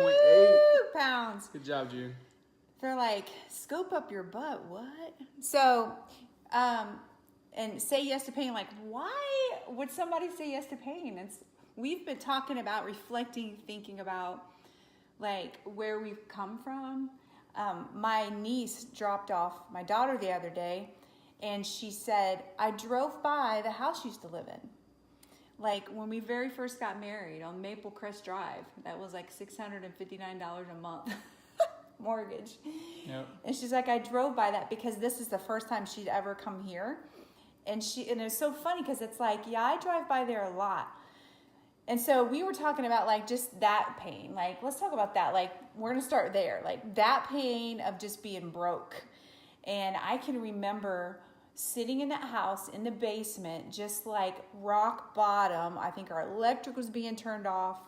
50.8 pounds. Good job, June. They're like, scope up your butt. What? So, and say yes to pain. Like, why would somebody say yes to pain? We've been talking about reflecting, thinking about like where we've come from. My niece dropped off my daughter the other day, and she said, I drove by the house she used to live in. Like when we very first got married on Maple Crest Drive, that was like $659 a month mortgage. Yep. And she's like, I drove by that because this is the first time she'd ever come here. And it was so funny because it's like, yeah, I drive by there a lot. And so we were talking about like just that pain. Like, let's talk about that. Like, we're going to start there. Like that pain of just being broke. And I can remember sitting in that house in the basement, just like rock bottom. I think our electric was being turned off.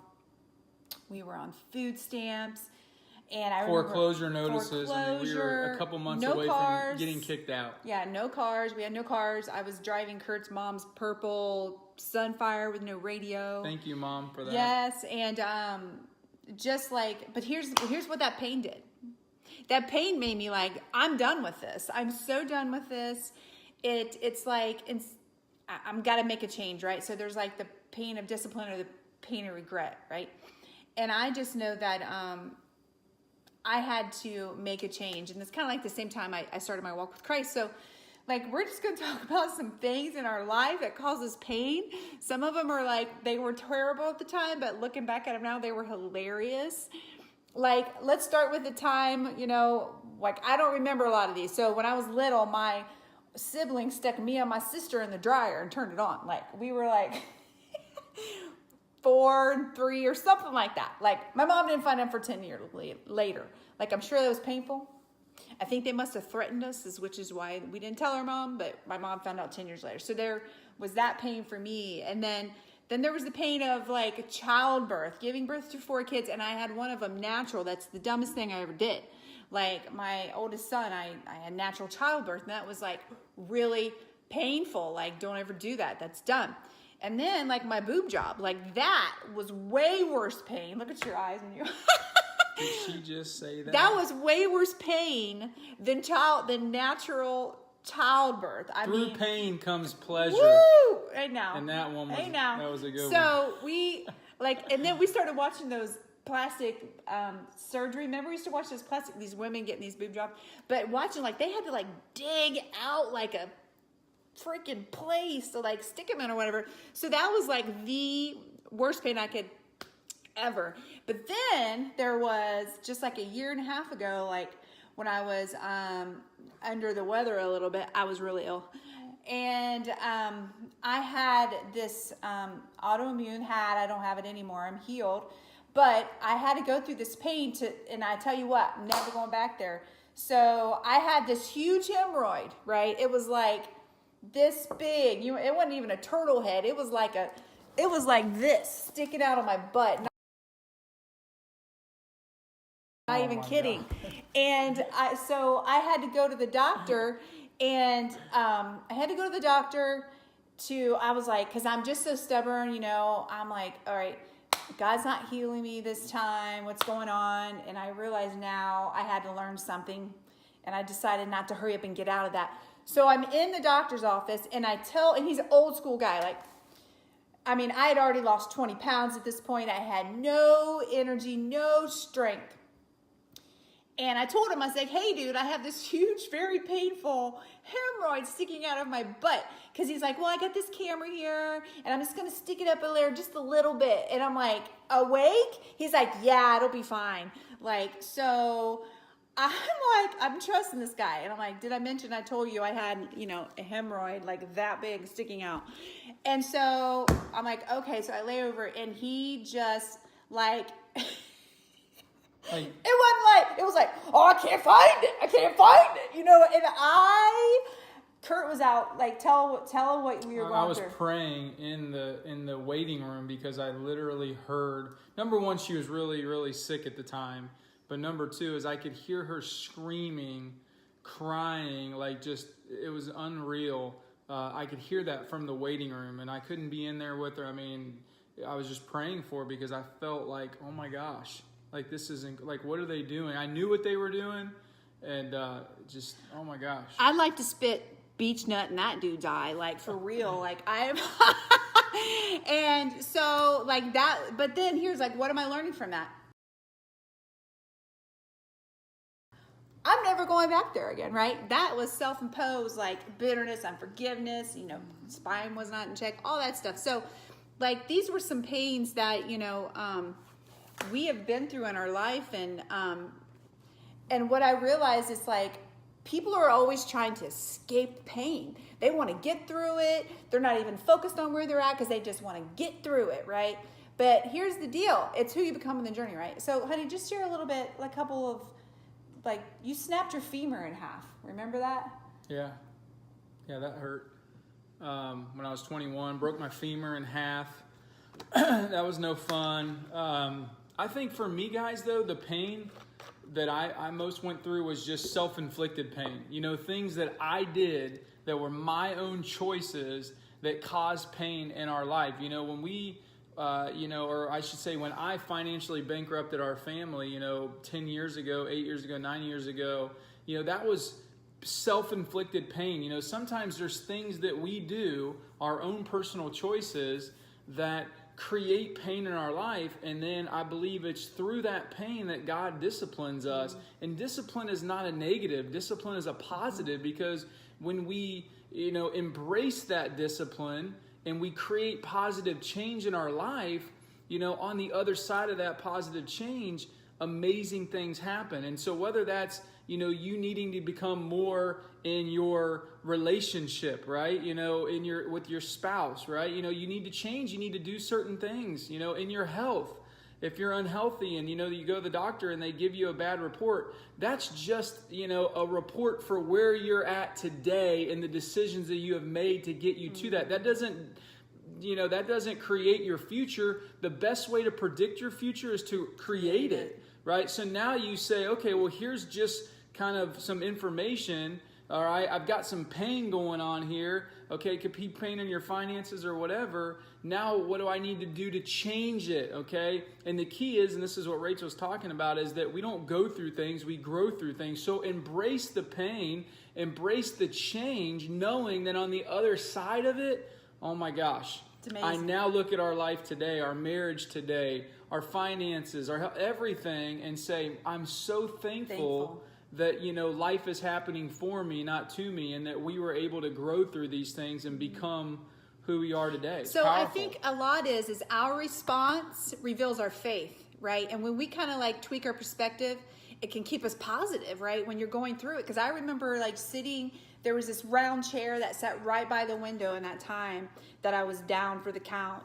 We were on food stamps. And I remember Foreclosure notices. I mean, we were a couple months away from getting kicked out. Yeah, no cars. We had no cars. I was driving Kurt's mom's purple Sunfire with no radio. Thank you, Mom, for that. Yes, and just like, but here's what that pain did. That pain made me like, I'm done with this. I'm so done with this. It's like, I'm got to make a change, right? So there's like the pain of discipline or the pain of regret, right? And I just know that I had to make a change. And it's kind of like the same time I started my walk with Christ. So like, we're just going to talk about some things in our life that causes pain. Some of them are like, they were terrible at the time, but looking back at them now, they were hilarious. Like, let's start with the time, like I don't remember a lot of these. So when I was little, my siblings stuck me and my sister in the dryer and turned it on. Like, we were like 4 and 3 or something like that. Like, my mom didn't find out for 10 years later. Like, I'm sure that was painful. I think they must have threatened us, which is why we didn't tell our mom, but my mom found out 10 years later. So there was that pain for me. And then there was the pain of like childbirth, giving birth to 4 kids. And I had one of them natural. That's the dumbest thing I ever did. Like my oldest son, I had natural childbirth, and that was like really painful. Like, don't ever do that. That's dumb. And then like my boob job, like that was way worse pain. Look at your eyes and you. Did she just say that? That was way worse pain than natural childbirth. Through pain comes pleasure. Woo! Hey now. And that one was, that was a good one. So we and then we started watching those plastic surgery. Remember we used to watch these women getting these boob jobs, but watching like they had to like dig out like a freaking place to like stick them in or whatever. So that was like the worst pain I could ever. But then there was just like a year and a half ago, like when I was under the weather a little bit, I was really ill. And I had this autoimmune I don't have it anymore. I'm healed. But I had to go through this pain and I tell you what, I'm never going back there. So I had this huge hemorrhoid, right? It was like this big. It wasn't even a turtle head. It was like this sticking out of my butt. Not even kidding. God. And I had to go to the doctor, and I was like, because I'm just so stubborn, I'm like, all right, God's not healing me this time. What's going on? And I realized now I had to learn something, and I decided not to hurry up and get out of that. So I'm in the doctor's office, and and he's an old school guy. Like, I mean, I had already lost 20 pounds at this point. I had no energy, no strength. And I told him, I said, hey, dude, I have this huge, very painful hemorrhoid sticking out of my butt. Because he's like, well, I got this camera here, and I'm just going to stick it up in there just a little bit. And I'm like, awake? He's like, yeah, it'll be fine. Like, so I'm trusting this guy. And I'm like, did I mention I told you I had, a hemorrhoid like that big sticking out? And so I'm like, okay. So I lay over, and he just like... It was like, oh, I can't find it, and Kurt was out, like, tell him what we were going through. I was praying in the waiting room because I literally heard, number one, she was really, really sick at the time, but number two is I could hear her screaming, crying, like just, it was unreal. I could hear that from the waiting room, and I couldn't be in there with her. I mean, I was just praying for her because I felt like, oh my gosh. Like, this isn't, like, what are they doing? I knew what they were doing, and just, oh my gosh. I'd like to spit beech nut in that dude's eye, like, for real. Like, and so, like, that, but then here's, like, what am I learning from that? I'm never going back there again, right? That was self-imposed, like, bitterness, unforgiveness, you know, spine was not in check, all that stuff. So, like, these were some pains that, you know, we have been through in our life. And what I realized is, like, people are always trying to escape pain. They want to get through it. They're not even focused on where they're at because they just want to get through it, right? But here's the deal. It's who you become in the journey, right? So, honey, just share a little bit, like, a couple of, like, you snapped your femur in half. Remember that? Yeah. Yeah, that hurt. When I was 21, broke my femur in half. That was no fun. I think for me, guys, though, the pain that I most went through was just self-inflicted pain. You know, things that I did that were my own choices that caused pain in our life. You know, when we, or I should say when I financially bankrupted our family, 10 years ago, 8 years ago, 9 years ago, that was self-inflicted pain. Sometimes there's things that we do, our own personal choices, that create pain in our life, and then I believe it's through that pain that God disciplines us. And discipline is not a negative. Discipline is a positive, because when we, embrace that discipline and we create positive change in our life, on the other side of that positive change, amazing things happen. And so whether that's, you needing to become more in your relationship, right? With your spouse, right? You need to change. You need to do certain things, in your health. If you're unhealthy and, you go to the doctor and they give you a bad report, that's just, a report for where you're at today and the decisions that you have made to get you to that. That doesn't create your future. The best way to predict your future is to create it, right? So now you say, okay, well, here's just kind of some information. All right, I've got some pain going on here. Okay, it could be pain in your finances or whatever. Now, what do I need to do to change it? Okay, and the key is, and this is what Rachel's talking about, is that we don't go through things, we grow through things. So embrace the pain, embrace the change, knowing that on the other side of it, oh my gosh, I now look at our life today, our marriage today, our finances, our health, everything, and say, I'm so thankful that, life is happening for me, not to me, and that we were able to grow through these things and become who we are today. It's powerful. I think a lot is our response reveals our faith, right? And when we kind of like tweak our perspective, it can keep us positive, right? When you're going through it. Because I remember like sitting, there was this round chair that sat right by the window in that time that I was down for the count,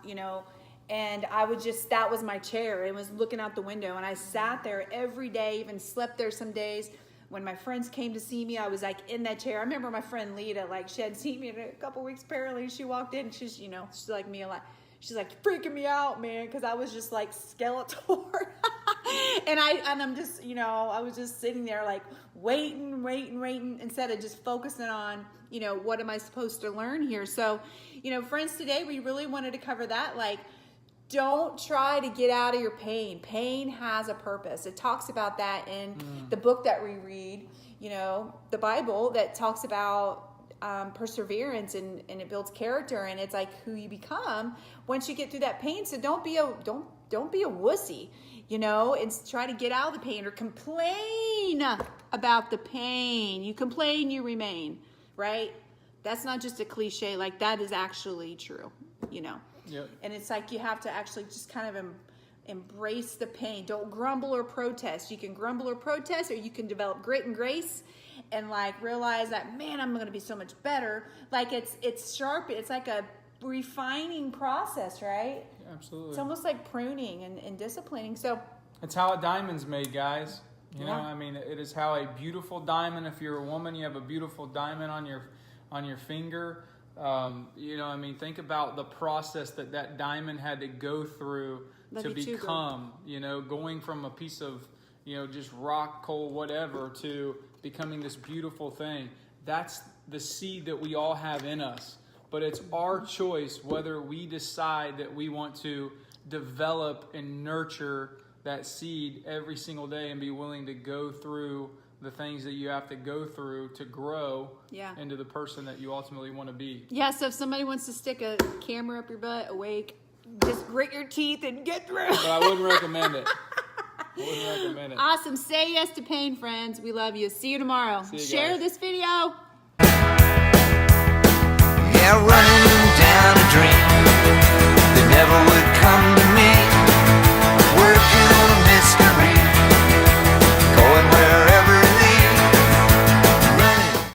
and I would just, that was my chair. It was looking out the window, and I sat there every day, even slept there some days. When my friends came to see me, I was like in that chair. I remember my friend Lita, like she had seen me in a couple weeks apparently. She walked in, she's like me a lot. She's like freaking me out, man, because I was just like Skeletor. and I'm just, I was just sitting there like waiting, instead of just focusing on, what am I supposed to learn here? So, friends, today we really wanted to cover that. Like, don't try to get out of your pain. Pain has a purpose. It talks about that in the book that we read, the Bible, that talks about perseverance and it builds character, and it's like who you become once you get through that pain. So don't be a wussy, and try to get out of the pain or complain about the pain. You complain, you remain, right? That's not just a cliche. Like, that is actually true, Yep. And it's like you have to actually just kind of embrace the pain. Don't grumble or protest. You can grumble or protest, or you can develop grit and grace and like realize that, man, I'm going to be so much better. Like it's sharp. It's like a refining process, right? Absolutely. It's almost like pruning and disciplining. So it's how a diamond's made, guys. It is how a beautiful diamond, if you're a woman, you have a beautiful diamond on your finger. Think about the process that diamond had to go through to become, going from a piece of, just rock, coal, whatever, to becoming this beautiful thing. That's the seed that we all have in us. But it's our choice whether we decide that we want to develop and nurture that seed every single day and be willing to go through the things that you have to go through to grow into the person that you ultimately want to be. Yeah, so if somebody wants to stick a camera up your butt, awake, just grit your teeth and get through. But I wouldn't recommend it. Awesome. Say yes to pain, friends. We love you. See you tomorrow. See you Share guys. this video.